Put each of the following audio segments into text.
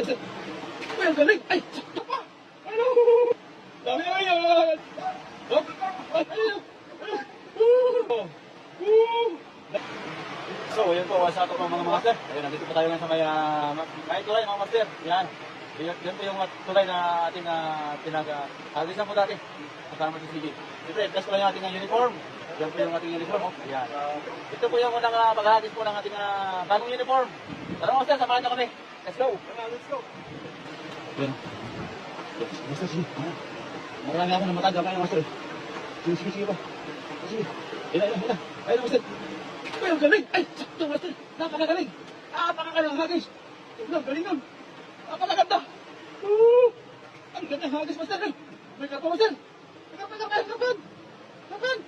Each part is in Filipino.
Uy, ang galing! Ay, sakto pa! Ano? Dami na yan! Oh, ay, ayun! So, yun po, sa ato mga master. Ayun, nandito po tayo ngayon sa may tulay mga master. Yan. Yan po yung tulay na ating pinag-alisan po dati. Kasama si Sige. Siyempre, plus po yung ating uniform. Yan po yung ating uniform. Oh. Yan. Ito po yung unang paghahagis po ng ating bagong uniform. Tara master, samahan niyo kami. Let's go! Let's go! Yan. Master, sige. Marami ako ng matanda kayo, master. Sige pa. Sige. Ina. Ayun, master. Uy, ang galing! Ay, sakto, master. Napakagaling. Napakagaling ang hagis. Ang galing nun. Napakaganda. Ang ganda ang hagis, master. Ay, may karpa, master. May karpan.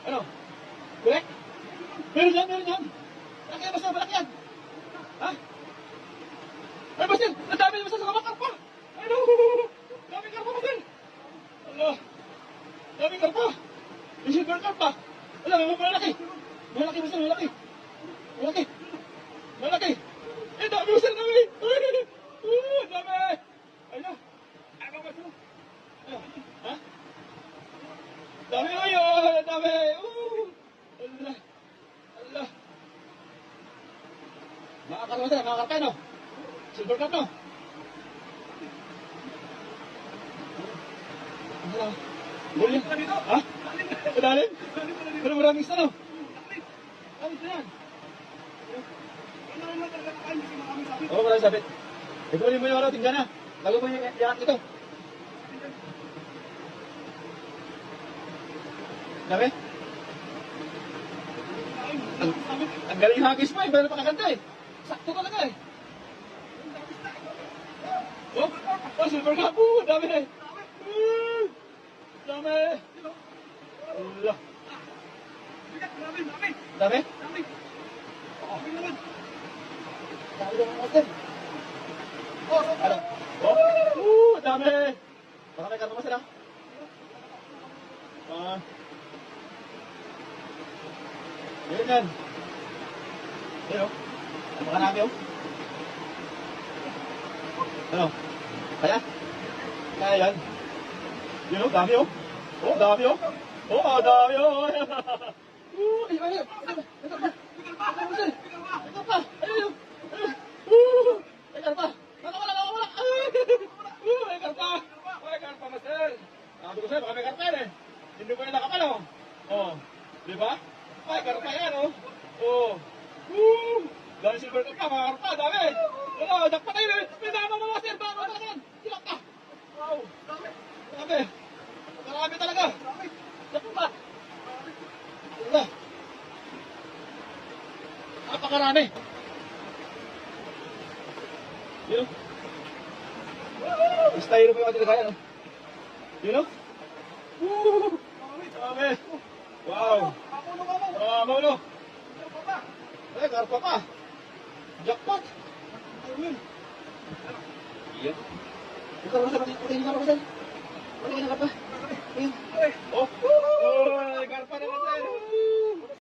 Ano? Correct? Meron yan. Malaki yan, master, malaki yan. Ha? Ay, master, nadami yung master sa mga karpa. Ano? Daming karpa, master. Allah. Daming karpa. Yung silver karpa. Wala, malaki. Malaki, master, malaki. Eh, dami, master, dami. Dami. Ayun. Ano, master? Ha? Dami, ayun. Dami. Allah. Makakal, master, makakarpa, no? Silver cup, no? Buli. Ha? Padalim? Pero maraming isa, no? Ano ito yan? Oo, maraming sabit. Ikunin mo yung araw, tingnan na. Lago mo yung yakat ito. Dami? Ang galing hagis mo eh, pero napakaganda eh. Sakto talaga eh. Oh, silver cup. Dami. Dami. Allah. Dami? Dami naman natin. Ano? Dami. Baka may karpa sila. Yan. Ayan o. Ano ka namin o? Ano? Kaya? Kaya yan. Yun o, dami o. Oh, dami o. Dami o. Ayun. May karpa. Nakawala. May karpa, master. Sabi ko sa'yo, baka may karpa yan eh. Hindi ko yung nakapal o. Oh, di ba? May karpa yan o. Oh. Dami silver cup ka, mga karpa, dami. Wala, dakpa tayo eh. May dama mo, master. Baka yan. Silak ka. Wow. Dami. Marami talaga. Dakpa. Wala. Napakarami. Yun o. Styro pa yung ating kaya, no? Yun o. Dami. Wow. Maulo. Ay, karpa pa. Jackpot. Iya. Ikaw mo sa patingin ka pa saan? Patingin ka pa. Ayun. Oh. Karpa naman tayo.